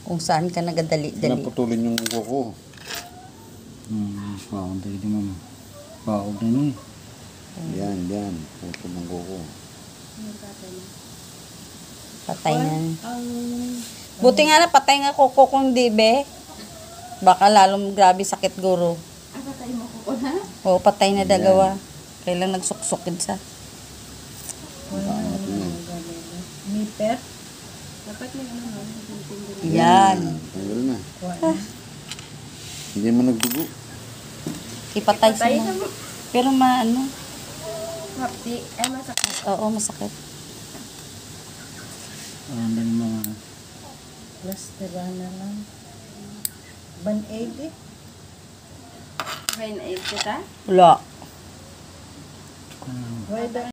Kung saan ka nagadali-dali. Naputulin yung kuko. Bawag tayo di mama. Bawag na nun. Yan. Putol ng kuko. Patay na. Buti nga na patay nga kuko kung di be. Baka lalong grabe sakit guro. Patay mo ko na? Oo, patay na dagawa. Kailang nagsuksukid sa. Nipet? Dapat may Yan. Tanggal na. Hindi mo nagdugo. Ipatay sa mo. Pero maano. Mapti. Ay, masakit. Oo, masakit. Din mga Plastera na lang. Band-aid eh. Band-aid kita? Wala. Why